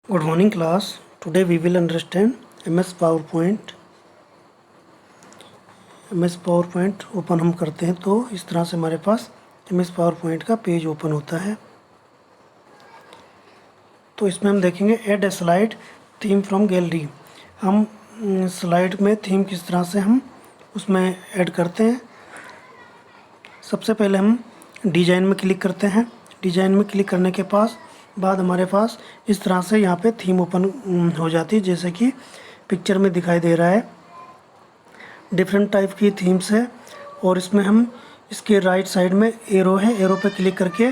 Good morning class. Today we will understand MS PowerPoint. MS PowerPoint open हम करते हैं तो इस तरह से हमारे पास MS PowerPoint का पेज ओपन होता है। तो इसमें हम देखेंगे add a slide theme from gallery. हम स्लाइड में थीम किस तरह से हम उसमें ऐड करते हैं। सबसे पहले हम डिज़ाइन में क्लिक करते हैं। डिज़ाइन में क्लिक करने के बाद हमारे पास इस तरह से यहाँ पे थीम ओपन हो जाती है, जैसे कि पिक्चर में दिखाई दे रहा है। डिफरेंट टाइप की थीम्स है और इसमें हम इसके राइट साइड में एरो है, एरो पे क्लिक करके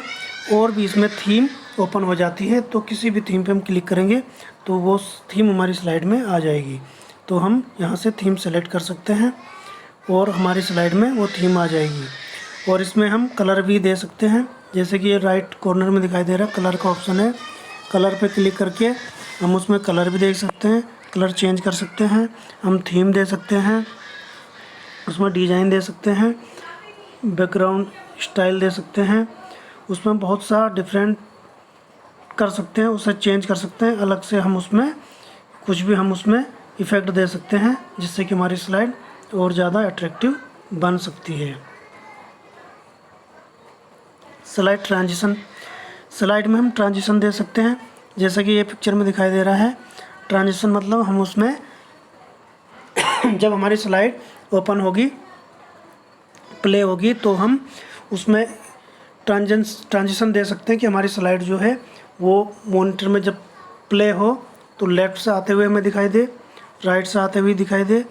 और भी इसमें थीम ओपन हो जाती है। तो किसी भी थीम पे हम क्लिक करेंगे तो वो थीम हमारी स्लाइड में आ जाएगी। तो हम यहाँ से थीम सेलेक्ट कर सकते हैं और हमारी स्लाइड में वो थीम आ जाएगी। और इसमें हम कलर भी दे सकते हैं, जैसे कि ये राइट कॉर्नर में दिखाई दे रहा है कलर का ऑप्शन है। कलर पे क्लिक करके हम उसमें कलर भी देख सकते हैं, कलर चेंज कर सकते हैं, हम थीम दे सकते हैं, उसमें डिज़ाइन दे सकते हैं, बैकग्राउंड स्टाइल दे सकते हैं, उसमें बहुत सा डिफरेंट कर सकते हैं, उसे चेंज कर सकते हैं। अलग से हम उसमें कुछ भी हम उसमें इफ़ेक्ट दे सकते हैं, जिससे कि हमारी स्लाइड और ज़्यादा अट्रैक्टिव बन सकती है। स्लाइड ट्रांजिशन, स्लाइड में हम ट्रांजिशन दे सकते हैं, जैसा कि ये पिक्चर में दिखाई दे रहा है। ट्रांजिशन मतलब हम उसमें जब हमारी स्लाइड ओपन होगी, प्ले होगी, तो हम उसमें ट्रांजिशन दे सकते हैं कि हमारी स्लाइड जो है वो मॉनिटर में जब प्ले हो तो लेफ़्ट से आते हुए हमें दिखाई दे, राइट से आते हुए दिखाई दे,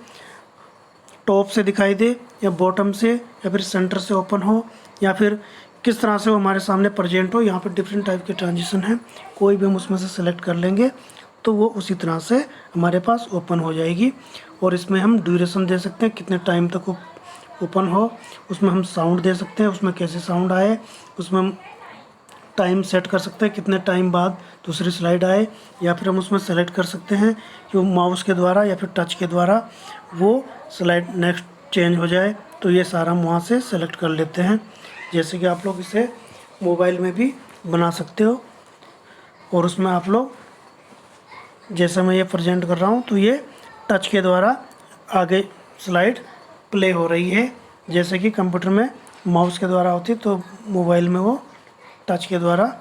टॉप से दिखाई दे या बॉटम से या फिर सेंटर से ओपन हो या फिर किस तरह से वो हमारे सामने प्रेजेंट हो। यहाँ पर डिफरेंट टाइप के ट्रांजिशन हैं, कोई भी हम उसमें से सेलेक्ट कर लेंगे तो वो उसी तरह से हमारे पास ओपन हो जाएगी। और इसमें हम ड्यूरेशन दे सकते हैं, कितने टाइम तक वो ओपन हो। उसमें हम साउंड दे सकते हैं, उसमें कैसे साउंड आए, उसमें हम टाइम सेट कर सकते हैं, कितने टाइम बाद दूसरी स्लाइड आए। या फिर हम उसमें सेलेक्ट कर सकते हैं कि वो माउस के द्वारा या फिर टच के द्वारा वो स्लाइड नेक्स्ट चेंज हो जाए। तो ये सारा हम वहाँ से सेलेक्ट कर लेते हैं, जैसे कि आप लोग इसे मोबाइल में भी बना सकते हो। और उसमें आप लोग जैसे मैं ये प्रेजेंट कर रहा हूँ तो ये टच के द्वारा आगे स्लाइड प्ले हो रही है, जैसे कि कंप्यूटर में माउस के द्वारा होती है तो मोबाइल में वो टच के द्वारा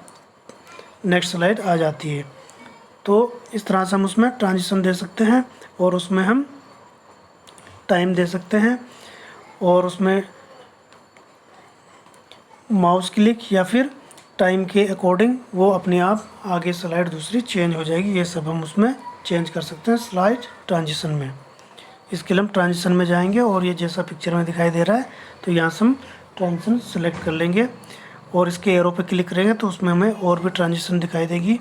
नेक्स्ट स्लाइड आ जाती है। तो इस तरह से हम उसमें ट्रांजिशन दे सकते हैं और उसमें हम टाइम दे सकते हैं और उसमें माउस क्लिक या फिर टाइम के अकॉर्डिंग वो अपने आप आगे स्लाइड दूसरी चेंज हो जाएगी। ये सब हम उसमें चेंज कर सकते हैं स्लाइड ट्रांजिशन में। इसके लिए हम ट्रांजिशन में जाएंगे और ये जैसा पिक्चर में दिखाई दे रहा है तो यहाँ से हम ट्रांजिशन सेलेक्ट कर लेंगे और इसके एरो पे क्लिक करेंगे तो उसमें हमें और भी ट्रांजिशन दिखाई देगी।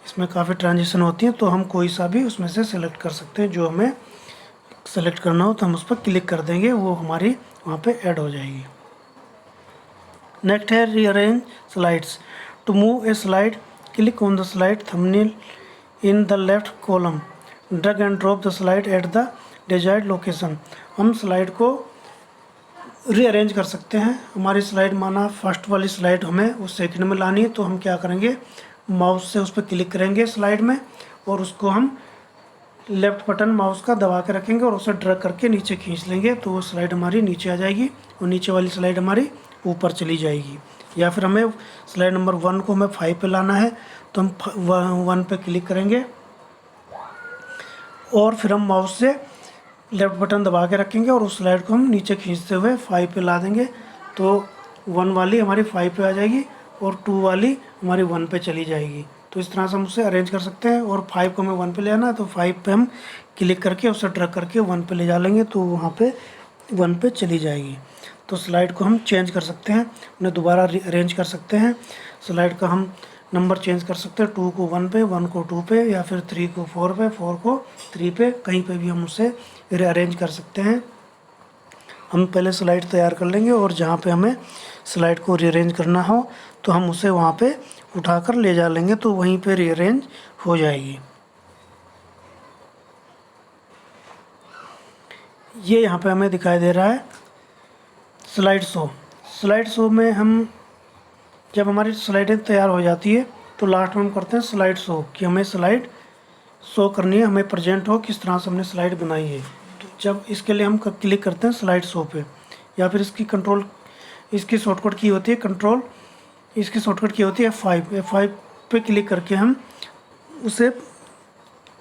इसमें काफ़ी ट्रांजिशन होती है तो हम कोई सा भी उसमें से सेलेक्ट कर सकते हैं। जो हमें सेलेक्ट करना हो तो हम उस पर क्लिक कर देंगे, वो हमारी वहाँ पे ऐड हो जाएगी। नेक्स्ट है rearrange slides. To move a slide click on the slide thumbnail in the left column, drag and drop the slide at the desired location. हम स्लाइड को रीअरेंज कर सकते हैं। हमारी स्लाइड माना फर्स्ट वाली स्लाइड हमें उस सेकंड में लानी है तो हम क्या करेंगे, माउस से उस पर क्लिक करेंगे स्लाइड में और उसको हम लेफ़्ट बटन माउस का दबा के रखेंगे और उसे ड्रैग करके नीचे खींच लेंगे तो वो स्लाइड हमारी नीचे आ जाएगी और नीचे वाली स्लाइड हमारी ऊपर चली जाएगी। या फिर हमें स्लाइड नंबर 1 को हमें 5 पे लाना है तो हम 1 पे क्लिक करेंगे और फिर हम माउस से लेफ़्ट बटन दबा के रखेंगे और उस स्लाइड को हम नीचे खींचते हुए 5 पे ला देंगे तो 1 वाली हमारी 5 पे आ जाएगी और 2 वाली हमारी 1 पे चली जाएगी। तो इस तरह से हम उसे अरेंज कर सकते हैं। और 5 को हमें 1 पे ले आना है तो 5 पे हम क्लिक करके उसे ड्रैग करके 1 पे ले जा लेंगे तो वहाँ पे 1 पे चली जाएगी। तो स्लाइड को हम चेंज कर सकते हैं, उन्हें दोबारा अरेंज कर सकते हैं। स्लाइड का हम नंबर चेंज कर सकते हैं, 2 को 1 पे, 1 को 2 पे या फिर 3 को 4 पे, 4 को 3 पे, कहीं पे भी हम उसे रीअरेंज कर सकते हैं। हम पहले स्लाइड तैयार कर लेंगे और जहाँ पे हमें स्लाइड को रीअरेंज करना हो तो हम उसे वहाँ पे उठाकर ले जा लेंगे तो वहीं पे रीअरेंज हो जाएगी। ये यहाँ पे हमें दिखाई दे रहा है स्लाइड शो। स्लाइड शो में हम जब हमारी स्लाइडें तैयार हो जाती है तो लास्ट में हम करते हैं स्लाइड शो, कि हमें स्लाइड शो करनी है, हमें प्रेजेंट हो किस तरह से हमने स्लाइड बनाई है। तो जब इसके लिए हम क्लिक करते हैं स्लाइड शो पे, या फिर इसकी शॉर्टकट की होती है कंट्रोल, इसकी शॉर्टकट की होती है F5 पे क्लिक करके हम उसे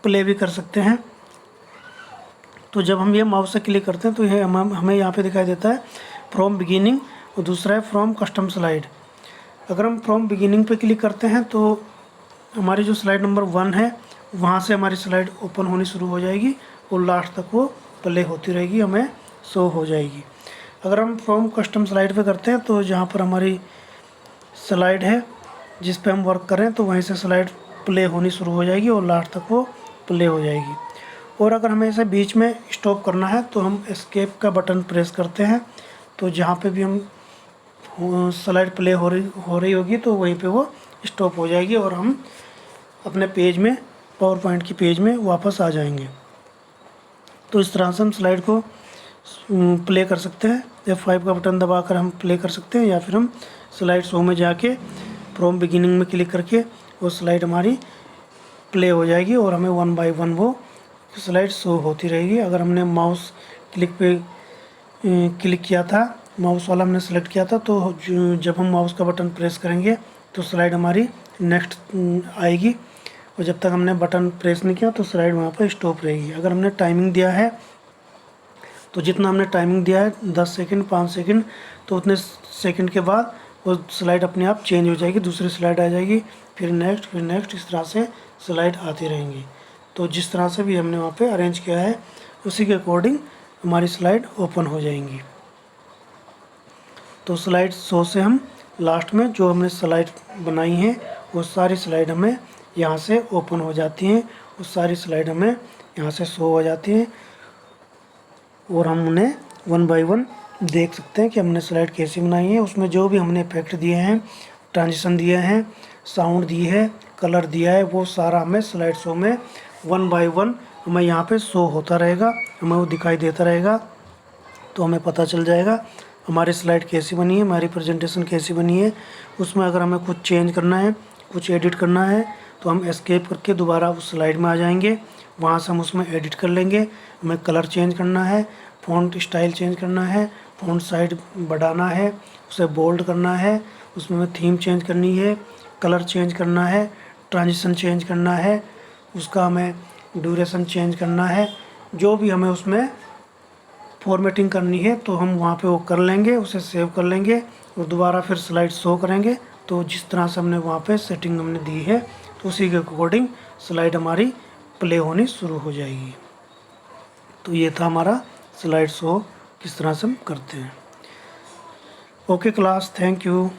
प्ले भी कर सकते हैं। तो जब हम ये माउस से क्लिक करते हैं तो ये हमें यहाँ पे दिखाई देता है फ्रॉम बिगिनिंग, और दूसरा है फ्रॉम कस्टम स्लाइड। अगर हम फ्रॉम बिगिनिंग पे क्लिक करते हैं तो हमारी जो स्लाइड नंबर 1 है वहाँ से हमारी स्लाइड ओपन होनी शुरू हो जाएगी और लास्ट तक वो प्ले होती रहेगी, हमें शो हो जाएगी। अगर हम फ्रॉम कस्टम स्लाइड पे करते हैं तो जहाँ पर हमारी स्लाइड है जिस पे हम वर्क करें तो वहीं से स्लाइड प्ले होनी शुरू हो जाएगी और लास्ट तक वो प्ले हो जाएगी। और अगर हमें इसे बीच में स्टॉप करना है तो हम एस्केप का बटन प्रेस करते हैं, तो जहाँ पे भी हम स्लाइड प्ले हो रही होगी तो वहीं पे वो स्टॉप हो जाएगी और हम अपने पेज में, पावर पॉइंट की पेज में वापस आ जाएंगे। तो इस तरह से हम स्लाइड को प्ले कर सकते हैं। F5 का बटन दबाकर हम प्ले कर सकते हैं, या फिर हम स्लाइड शो में जाके फ्रॉम बिगिनिंग में क्लिक करके वो स्लाइड हमारी प्ले हो जाएगी और हमें 1 बाय 1 वो स्लाइड शो होती रहेगी। अगर हमने माउस क्लिक पे क्लिक किया था, माउस वाला हमने सेलेक्ट किया था, तो जब हम माउस का बटन प्रेस करेंगे तो स्लाइड हमारी नेक्स्ट आएगी, और जब तक हमने बटन प्रेस नहीं किया तो स्लाइड वहाँ पर स्टॉप रहेगी। अगर हमने टाइमिंग दिया है तो जितना हमने टाइमिंग दिया है 10 सेकंड 5 सेकंड, तो उतने सेकंड के बाद वो स्लाइड अपने आप चेंज हो जाएगी, दूसरी स्लाइड आ जाएगी, फिर नेक्स्ट, इस तरह से स्लाइड आती रहेंगी। तो जिस तरह से भी हमने वहाँ पे अरेंज किया है उसी के अकॉर्डिंग हमारी स्लाइड ओपन हो जाएंगी। तो स्लाइड शो से हम लास्ट में जो हमने स्लाइड बनाई हैं वो सारी स्लाइड हमें यहाँ से ओपन हो जाती हैं, वो सारी स्लाइड हमें यहाँ से शो हो जाती हैं और हम उन्हें 1 बाय 1 देख सकते हैं कि हमने स्लाइड कैसी बनाई है। उसमें जो भी हमने इफेक्ट दिए हैं, ट्रांजिशन दिए हैं, साउंड दी है, कलर दिया है, वो सारा हमें स्लाइड शो में 1 बाय 1 हमें यहाँ पे शो होता रहेगा, हमें वो दिखाई देता रहेगा। तो हमें पता चल जाएगा हमारी स्लाइड कैसी बनी है, हमारी प्रेजेंटेशन कैसी बनी है। उसमें अगर हमें कुछ चेंज करना है, कुछ एडिट करना है, तो हम एस्केप करके दोबारा उस स्लाइड में आ जाएंगे, वहाँ से हम उसमें एडिट कर लेंगे। हमें कलर चेंज करना है, फ़ॉन्ट स्टाइल चेंज करना है, फ़ॉन्ट साइज बढ़ाना है, उसे बोल्ड करना है, उसमें थीम चेंज करनी है, कलर चेंज करना है, ट्रांजिशन चेंज करना है, उसका हमें ड्यूरेशन चेंज करना है, जो भी हमें उसमें फॉर्मेटिंग करनी है तो हम वहाँ पे वो कर लेंगे, उसे सेव कर लेंगे और दोबारा फिर स्लाइड शो करेंगे। तो जिस तरह से हमने वहाँ पे सेटिंग हमने दी है तो उसी के अकॉर्डिंग स्लाइड हमारी प्ले होनी शुरू हो जाएगी। तो ये था हमारा स्लाइड शो किस तरह से हम करते हैं। Okay class, thank you.